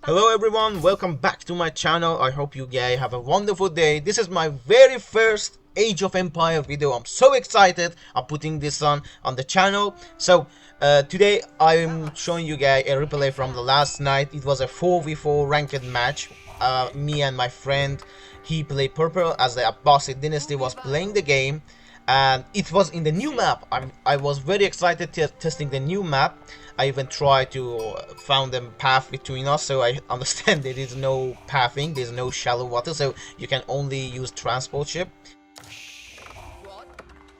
Hello everyone, welcome back to my channel. I hope you guys have a wonderful day. This is my very first Age of Empire video. I'm so excited. I'm putting this on the channel. So today I'm showing you guys a replay from the last night. It was a 4v4 ranked match. Me and my friend, he played purple as the Abbasid dynasty was playing the game. And it was in the new map. I was very excited testing the new map. I even tried to found a path between us, so I understand there is no pathing, there's no shallow water, so you can only use transport ship.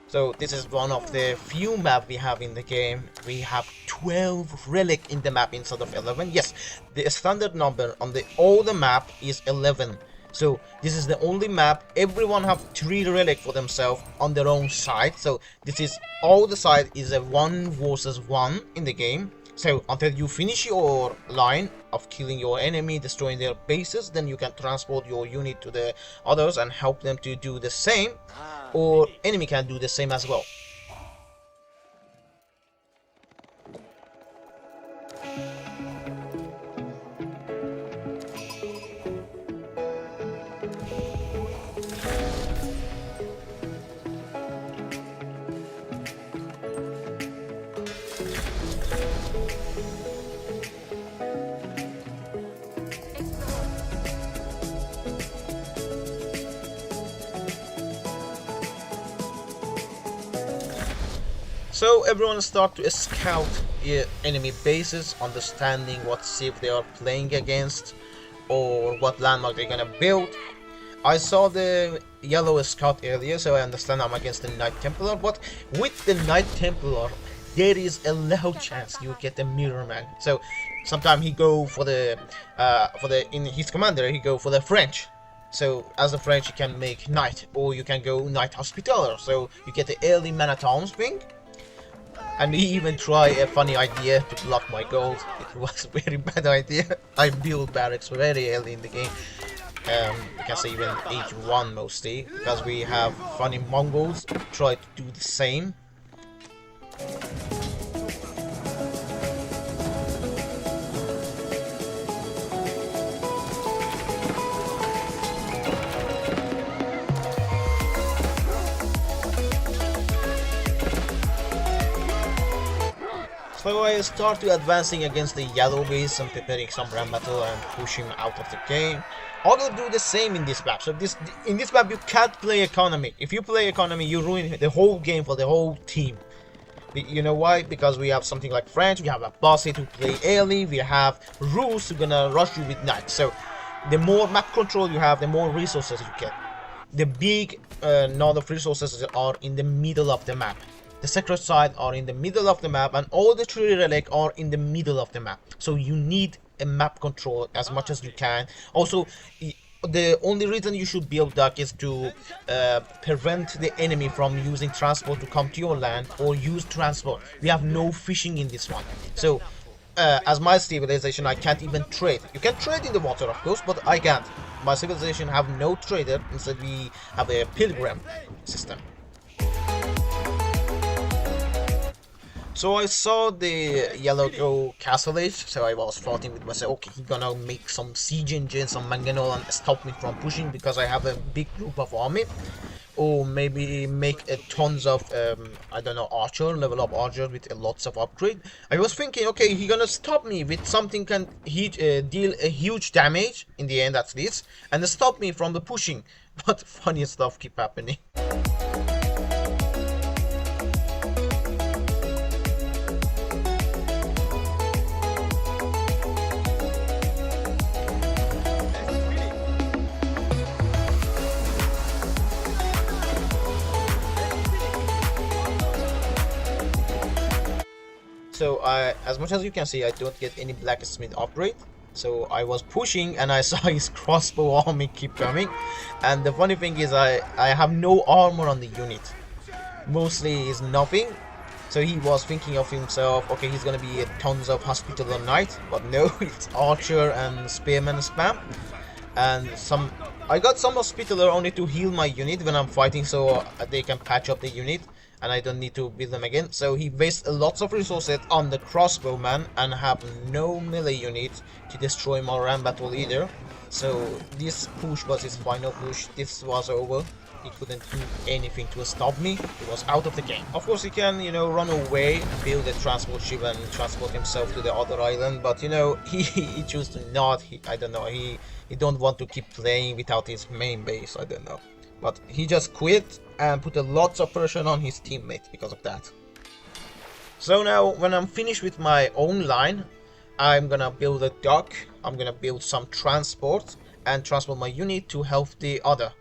So this is one of the few maps we have in the game. We have 12 relic in the map instead of 11. Yes, the standard number on the older map is 11. So this is the only map. Everyone have 3 relic for themselves on their own side. So this is all the side is a 1 versus 1 in the game. So until you finish your line of killing your enemy, destroying their bases, then you can transport your unit to the others and help them to do the same, or enemy can do the same as well. So everyone start to scout enemy bases, understanding what ship they are playing against or what landmark they're gonna build. I saw the yellow scout earlier, so I understand I'm against the Knight Templar, but with the Knight Templar there is a low chance you get a mirror man. So sometimes he go for the in his commander he go for the French. So as a French you can make Knight, or you can go Knight Hospitaller, so you get the early mana town swing. And he even tried a funny idea to block my gold. It was a very bad idea. I built barracks very early in the game. You can say even age 1 mostly, because we have funny Mongols try to do the same. So I start to advancing against the yellow base and preparing some ram battle and push him out of the game. I will do the same in this map. So in this map you can't play economy. If you play economy you ruin the whole game for the whole team. You know why? Because we have something like French, we have a bossy to play early, we have Rus who gonna rush you with knights. So the more map control you have, the more resources you get. The big node of resources are in the middle of the map. The secret side are in the middle of the map, and all the 3 relic are in the middle of the map. So you need a map control as much as you can. Also, the only reason you should build duck is to prevent the enemy from using transport to come to your land, or use transport. We have no fishing in this one. So as my civilization I can't even trade. You can trade in the water of course, but I can't. My civilization have no trader. Instead we have a pilgrim system. So I saw the yellow go castle age, so I was fighting with myself. Okay, he's gonna make some siege engine, some mangonel, and stop me from pushing because I have a big group of army. Or maybe make tons of I don't know, archer, level up archer with lots of upgrade. I was thinking, okay, he's gonna stop me with something can deal a huge damage in the end at least, and stop me from the pushing. But funny stuff keep happening. So as much as you can see, I don't get any blacksmith upgrade. So I was pushing and I saw his crossbow army keep coming. And the funny thing is I have no armor on the unit. Mostly is nothing. So he was thinking of himself, okay, he's gonna be tons of hospitaller knight. But no, it's archer and spearman spam. And I got some hospitaller only to heal my unit when I'm fighting, so they can patch up the unit. and I don't need to build them again. So he wastes lots of resources on the crossbowman and have no melee unit to destroy Moran battle either. So this push was his final push. This was over. He couldn't do anything to stop me. He was out of the game. Of course, he can, run away, build a transport ship, and transport himself to the other island. But he chose to not. I don't know. He don't want to keep playing without his main base. I don't know. But he just quit and put a lots of pressure on his teammate because of that. So now, when I'm finished with my own line, I'm gonna build a dock. I'm gonna build some transport and transport my unit to help the other.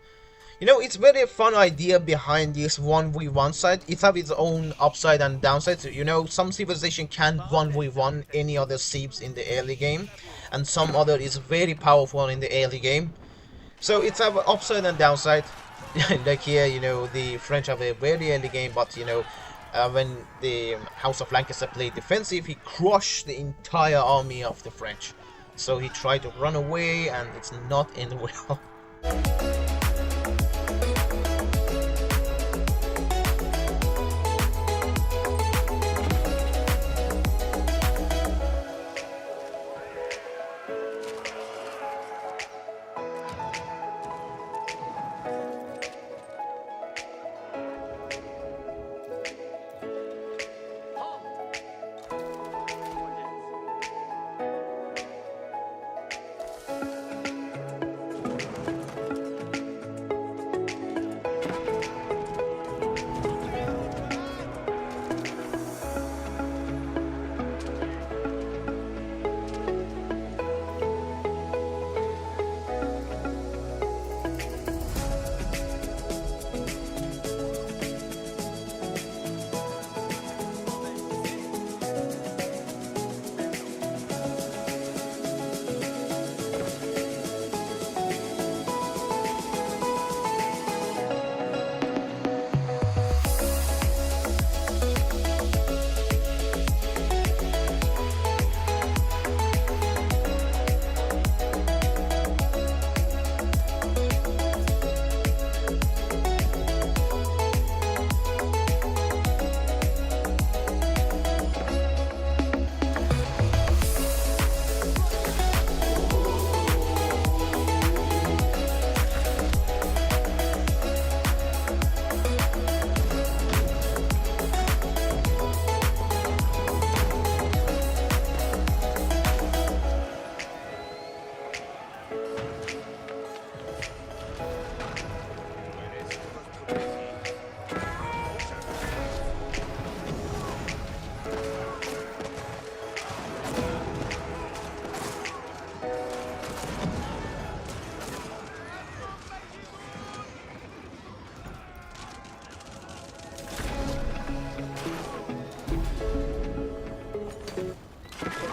It's very fun idea behind this 1v1 side. It has its own upside and downside. So, some civilization can't 1v1 any other civs in the early game, and some other is very powerful in the early game. So it's have an upside and downside. Like here, the French have a very early game, but when the House of Lancaster played defensive, he crushed the entire army of the French. So he tried to run away, and it's not end well.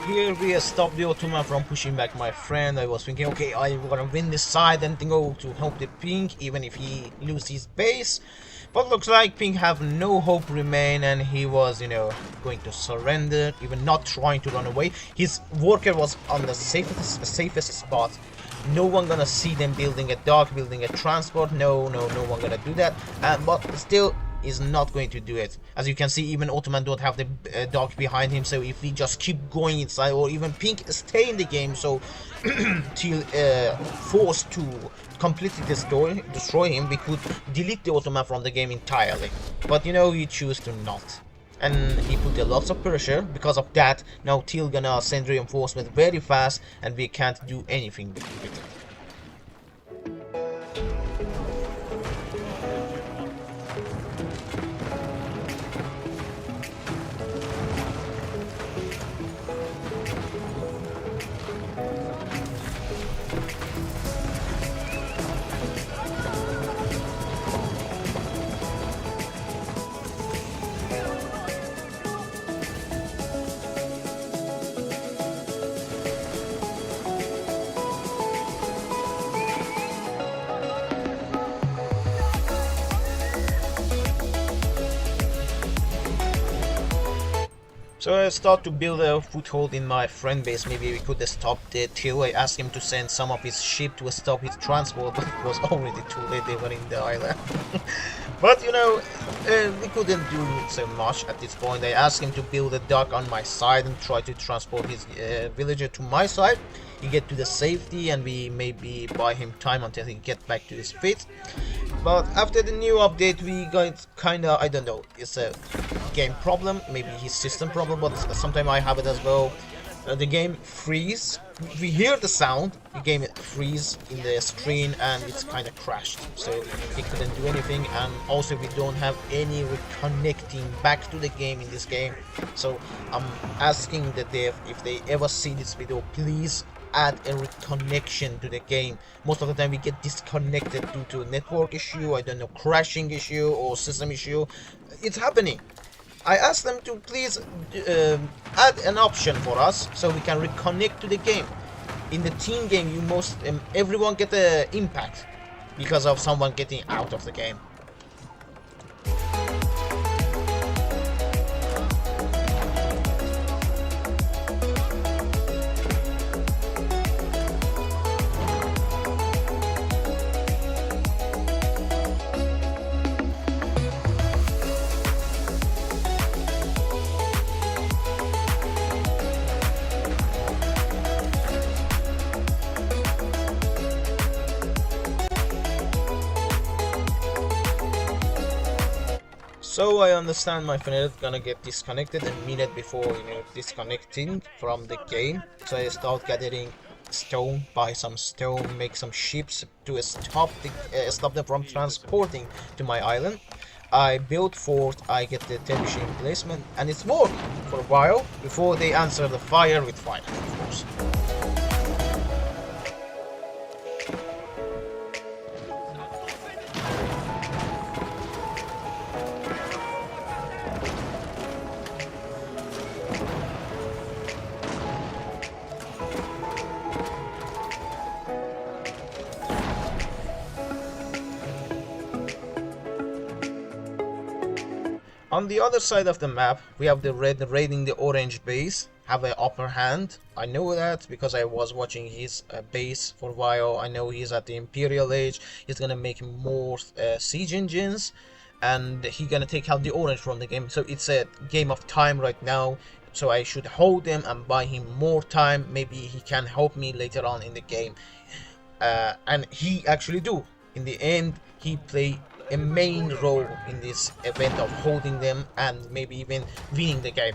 Here we stopped the Ottoman from pushing back my friend. I was thinking, okay, I'm gonna win this side and go to help the Pink, even if he loses his base. But looks like Pink have no hope remain, and he was, going to surrender, even not trying to run away. His worker was on the safest spot. No one gonna see them building a dock, building a transport. No one gonna do that. But still, is not going to do it. As you can see, even Ottoman don't have the dock behind him, so if we just keep going inside, or even Pink stay in the game, so till forced to completely destroy him, we could delete the Ottoman from the game entirely. But he chose to not. And he put a lot of pressure. Because of that, now Till gonna send reinforcement very fast, and we can't do anything with it. So I start to build a foothold in my friend base. Maybe we could stop the till. I asked him to send some of his ship to stop his transport, but it was already too late. They were in the island. But you know, we couldn't do so much at this point. I asked him to build a dock on my side and try to transport his villager to my side. He get to the safety, and we maybe buy him time until he get back to his feet. But after the new update, we got kinda, I don't know, it's a game problem, maybe his system problem, but sometimes I have it as well. The game freeze. We hear the sound, the game freeze in the screen, and it's kind of crashed. So we couldn't do anything, and also we don't have any reconnecting back to the game in this game. So I'm asking the dev, if they ever see this video, please add a reconnection to the game. Most of the time we get disconnected due to a network issue, I don't know, crashing issue or system issue. It's happening. I asked them to please add an option for us so we can reconnect to the game. In the team game, you everyone get an impact because of someone getting out of the game. So I understand my friend is gonna get disconnected a minute before, you know, disconnecting from the game. So I start gathering stone, buy some stone, make some ships to stop them from transporting to my island. I build fort, I get the television placement, and it's working for a while before they answer the fire with fire, of course. On the other side of the map, we have the red raiding the orange base, have an upper hand. I know that because I was watching his base for a while. I know he's at the Imperial Age. He's gonna make more siege engines, and he's gonna take out the orange from the game. So it's a game of time right now. So I should hold him and buy him more time. Maybe he can help me later on in the game. And he actually do. In the end, he play a main role in this event of holding them and maybe even winning the game.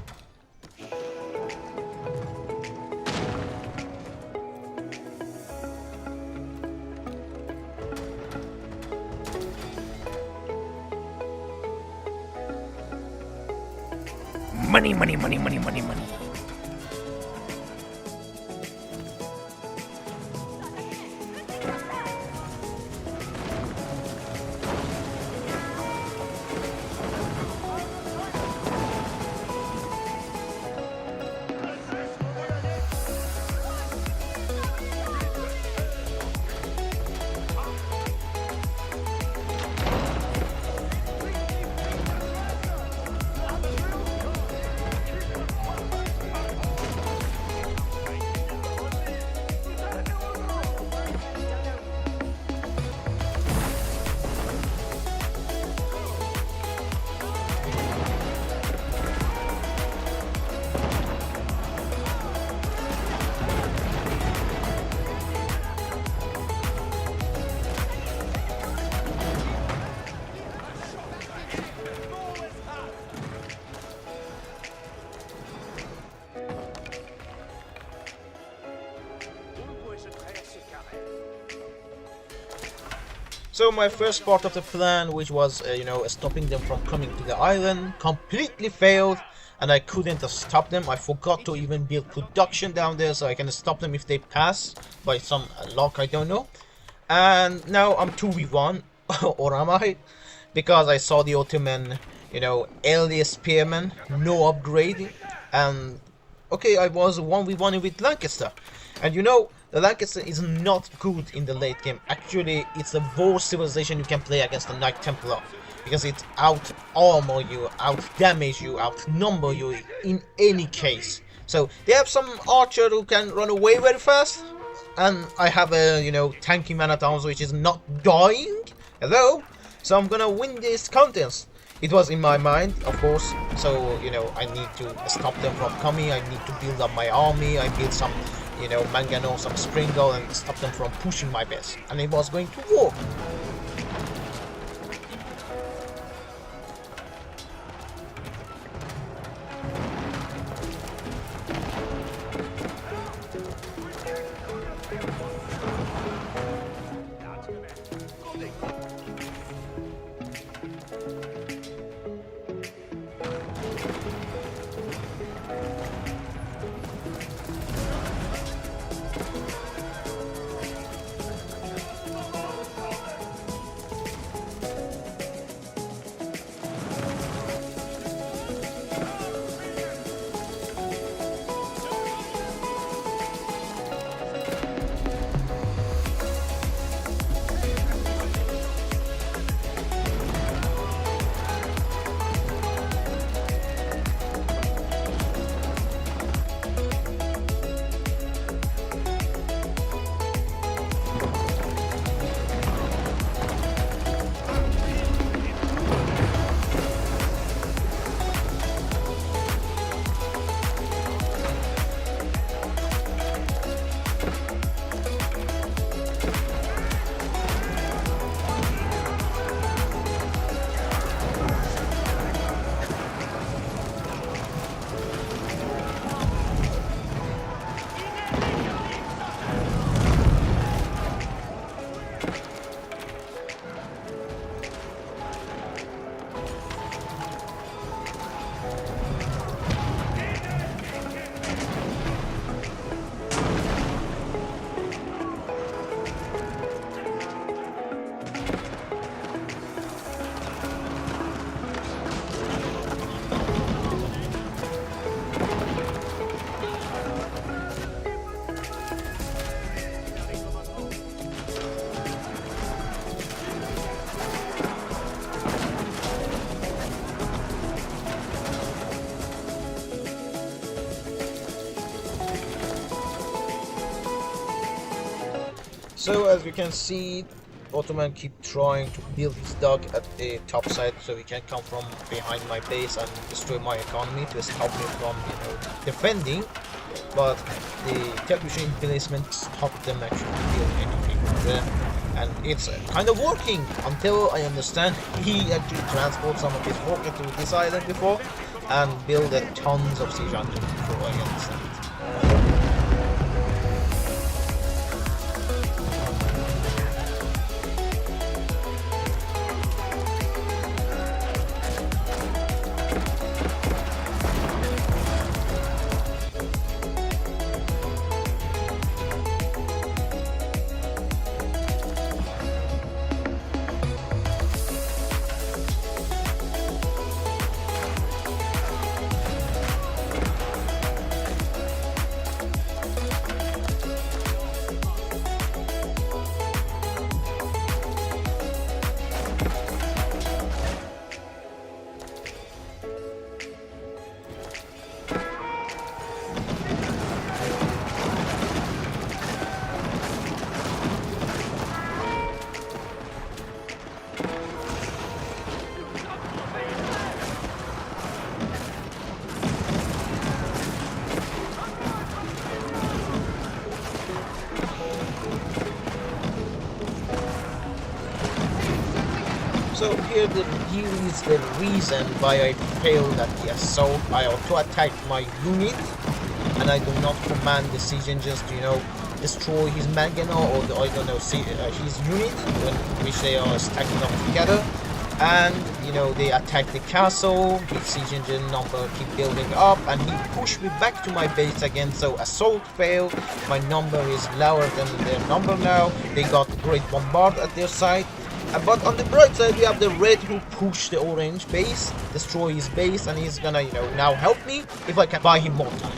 Money, money, money, money, money, money. So my first part of the plan, which was you know, stopping them from coming to the island, completely failed, and I couldn't stop them. I forgot to even build production down there so I can stop them if they pass by some luck, I don't know. And now I'm 2v1, or am I? Because I saw the Ottoman, you know, early spearman, no upgrade, and okay, I was 1v1 with Lancaster, and you know, the Lancaster is not good in the late game. Actually, it's the worst civilization you can play against the Knight Templar. because it out armor you, out damage you, outnumber you in any case. So they have some archer who can run away very fast, and I have a tanky marathons which is not dying. Hello, so I'm gonna win this contest. It was in my mind, of course. So I need to stop them from coming. I need to build up my army. I build some Mangano, some Springle, and stop them from pushing my base, and it was going to work. So as you can see, Ottoman keep trying to build his dog at the top side so he can come from behind my base and destroy my economy to stop me from defending. But the television emplacement stopped them actually build anything there. And it's kind of working until I understand he actually transported some of his rocket to this island before and built tons of siege engines before I understand it. So here is the reason why I failed at the assault. I auto-attacked my unit, and I do not command the siege engines to, destroy his Magano or his unit, which they are stacking up together. And they attack the castle. His siege engine number keep building up, and he pushed me back to my base again. So assault failed. My number is lower than their number now. They got great bombard at their side. But on the bright side, we have the red who pushed the orange base, destroy his base, and he's gonna, now help me if I can buy him more time.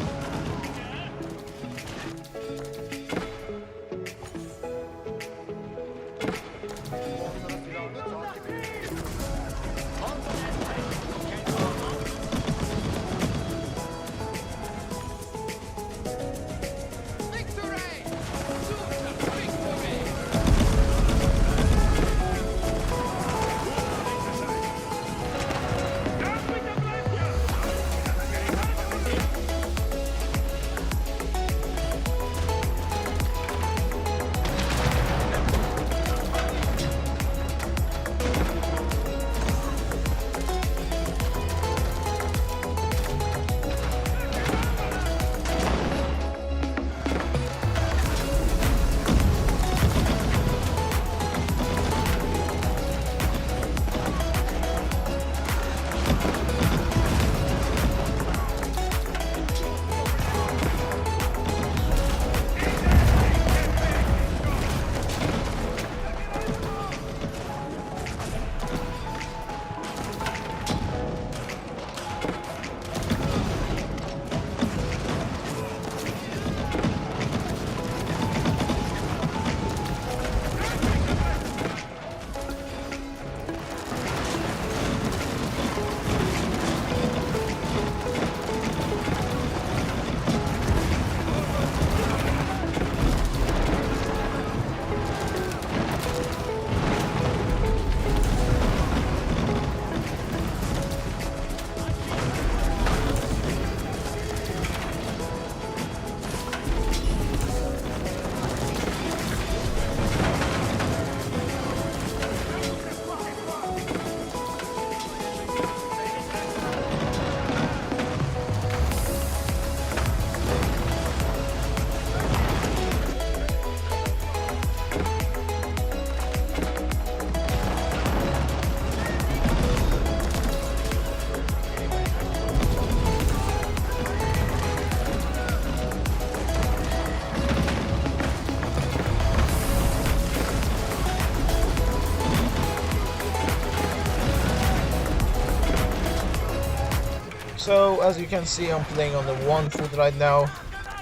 So as you can see, I'm playing on the 1 foot right now.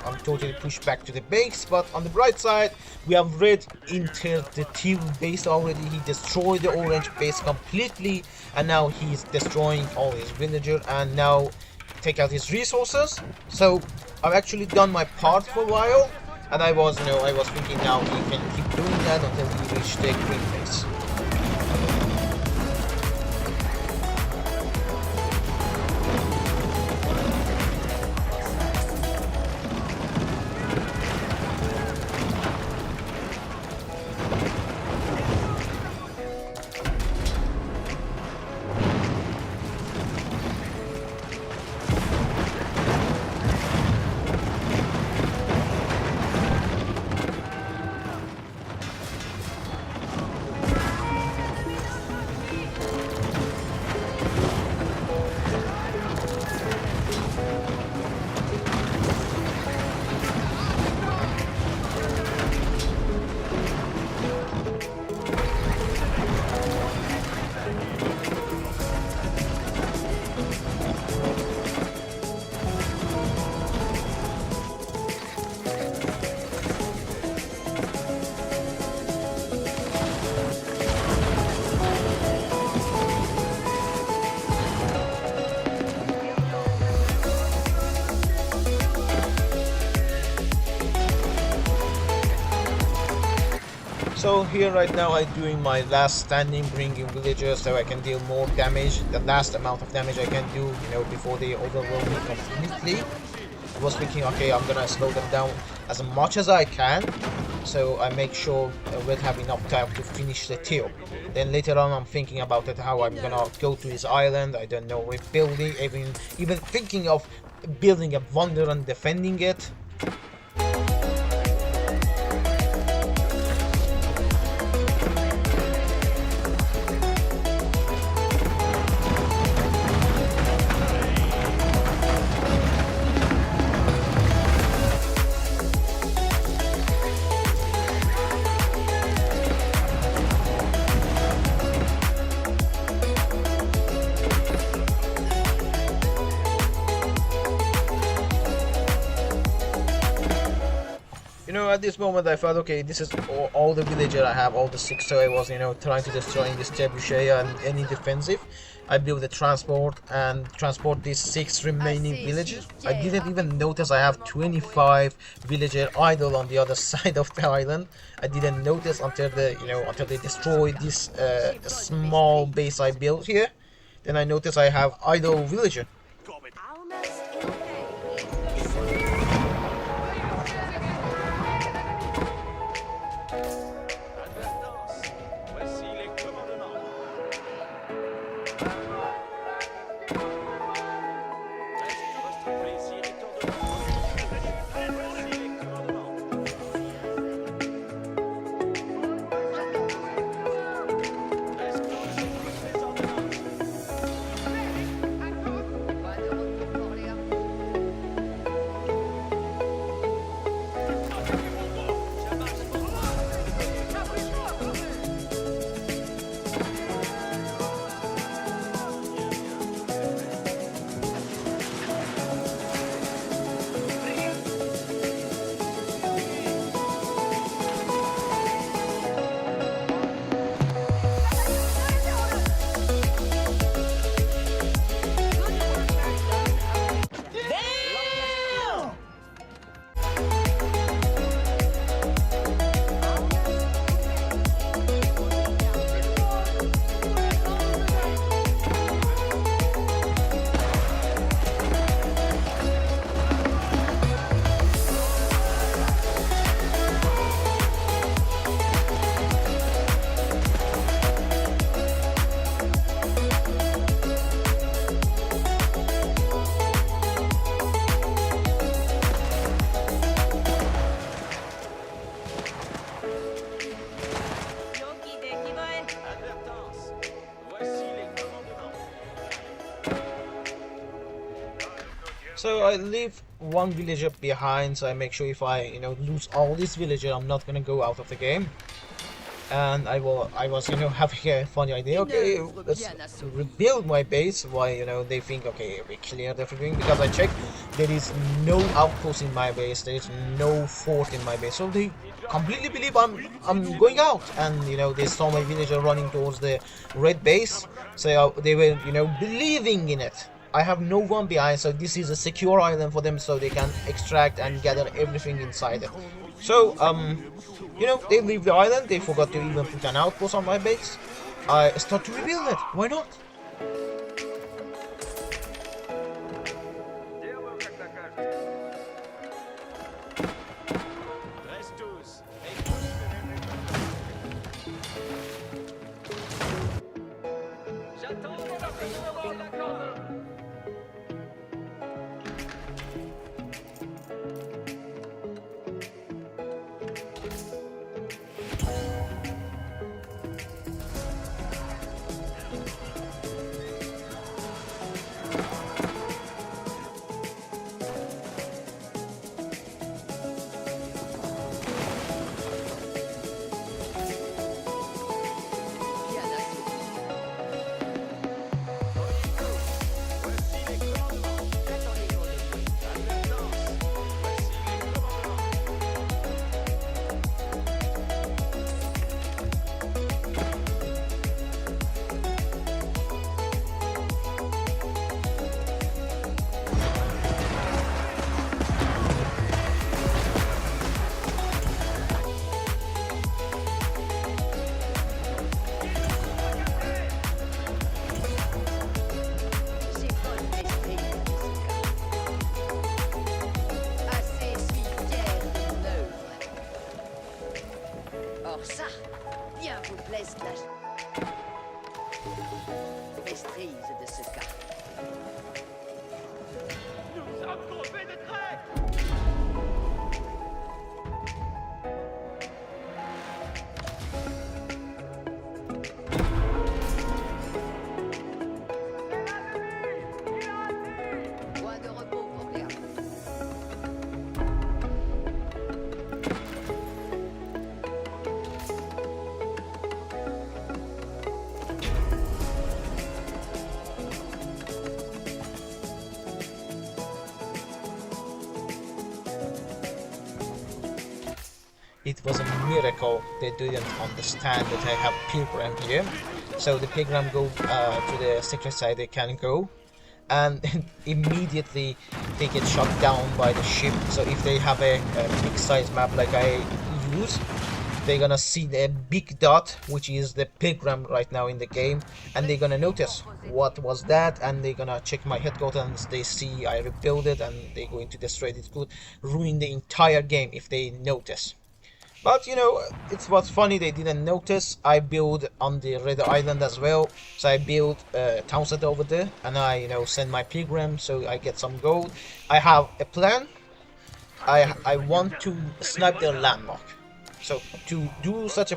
I'm totally pushed back to the base, but on the bright side, we have red entered the teal base already. He destroyed the orange base completely, and now he's destroying all his villagers and now take out his resources. So I've actually done my part for a while, and I was thinking now he can keep doing that until he reach the green base. So here right now I'm doing my last standing, bringing villagers so I can deal more damage, the last amount of damage I can do, before they overwhelm me completely. I was thinking, okay, I'm gonna slow them down as much as I can, so I make sure we'll have enough time to finish the tier. Then later on I'm thinking about it, how I'm gonna go to his island, I don't know, rebuilding, even thinking of building a wonder and defending it. At this moment I thought, okay, this is all the villager I have, all the 6, so I was, trying to destroy this trebuchet and any defensive. I built a transport and transport these 6 remaining villagers. I didn't even notice I have 25 villager idle on the other side of the island. I didn't notice until until they destroyed this small base I built here. Then I noticed I have idle villager. So I leave one villager behind, so I make sure if I lose all these villagers, I'm not gonna go out of the game. and I was having a funny idea. Okay, let's rebuild my base. Why they think okay we cleared everything, because I checked there is no outpost in my base, there is no fort in my base, so they completely believe I'm going out, and they saw my villager running towards the red base, so they were believing in it. I have no one behind, so this is a secure island for them, so they can extract and gather everything inside it. So they leave the island. They forgot to even put an outpost on my base. I start to rebuild it. Why not? It was a miracle they didn't understand that I have pilgrim here. So the pilgrim go to the secret side they can go, and immediately they get shot down by the ship. So if they have a big size map like I use, they're gonna see the big dot, which is the pilgrim right now in the game, and they're gonna notice what was that, and they're gonna check my headquarters and they see I rebuild it, and they're going to destroy it. It could ruin the entire game if they notice. But it's what's funny, they didn't notice. I build on the red island as well, so I build a town center over there, and I send my pilgrim so I get some gold. I have a plan. I want to snipe their landmark. So to do such a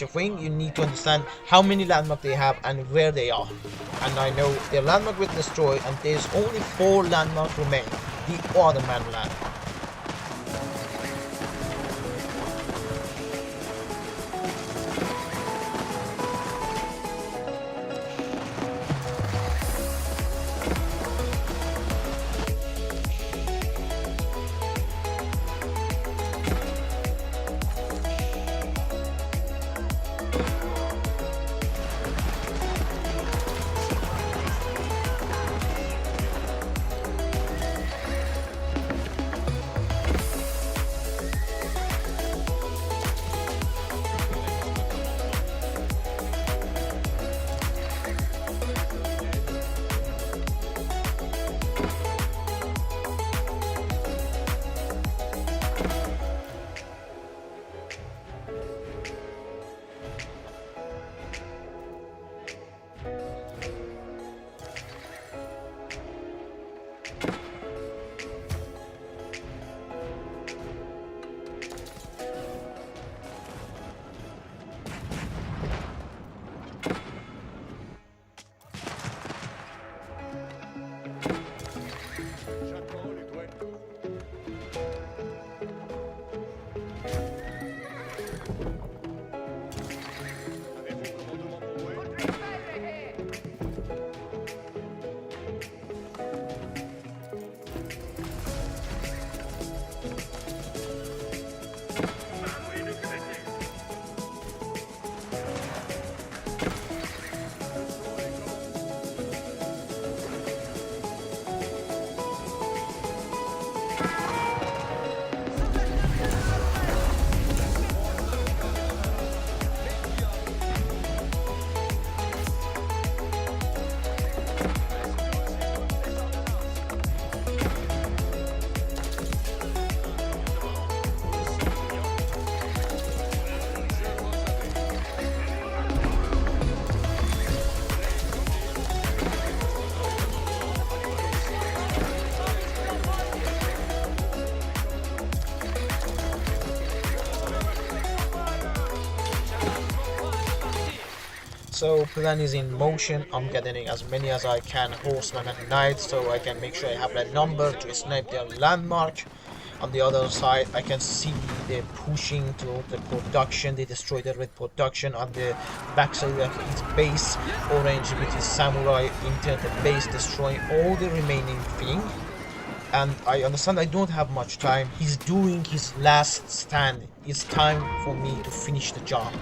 thing, you need to understand how many landmarks they have and where they are. And I know their landmark will destroy, and there's only 4 landmarks remain. The Ottoman landmark. So plan is in motion. I'm getting as many as I can horsemen at night so I can make sure I have a number to snipe their landmark. On the other side I can see they're pushing to the production. They destroy the red production. On the backside of his base, orange with his samurai enter the base, destroying all the remaining thing. And I understand I don't have much time. He's doing his last stand. It's time for me to finish the job.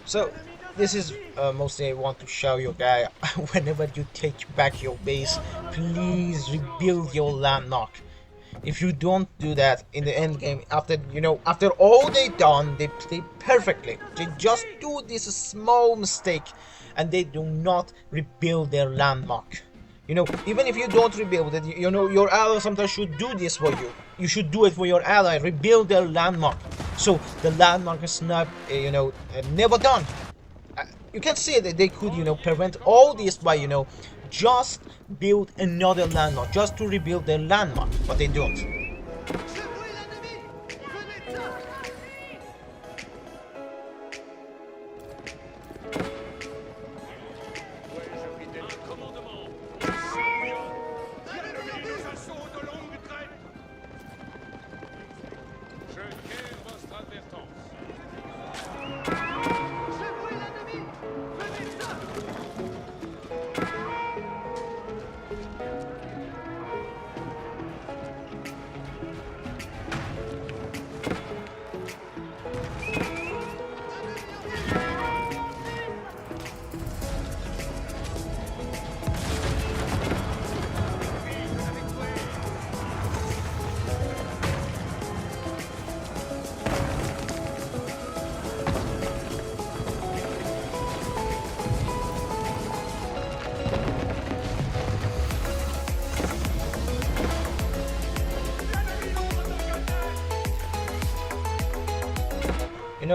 So this is mostly I want to show you guys. Whenever you take back your base, please rebuild your landmark. If you don't do that in the end game, after all they done, they play perfectly. They just do this small mistake and they do not rebuild their landmark. Even if you don't rebuild it, your ally sometimes should do this for you. You should do it for your ally, rebuild their landmark. So the landmark is not, never done. You can see that they could, prevent all this by, just build another landmark, just to rebuild their landmark, but they don't.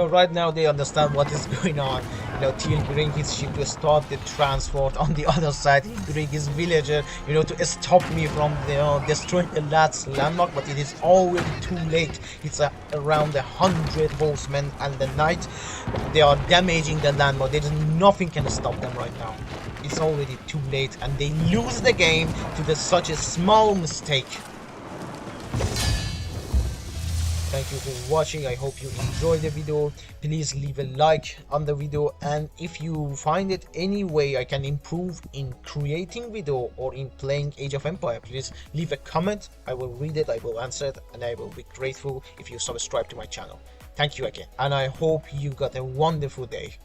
Right now they understand what is going on. Teal bring his ship to start the transport. On the other side, he bring his villager, to stop me from destroying the last landmark, but it is already too late. It's around 100 horsemen and the night. They are damaging the landmark. There is nothing can stop them right now. It's already too late and they lose the game to such a small mistake. Thank you for watching. I hope you enjoyed the video. Please leave a like on the video, and if you find it any way I can improve in creating video or in playing Age of Empire, please leave a comment. I will read it, I will answer it, and I will be grateful if you subscribe to my channel. Thank you again, and I hope you got a wonderful day.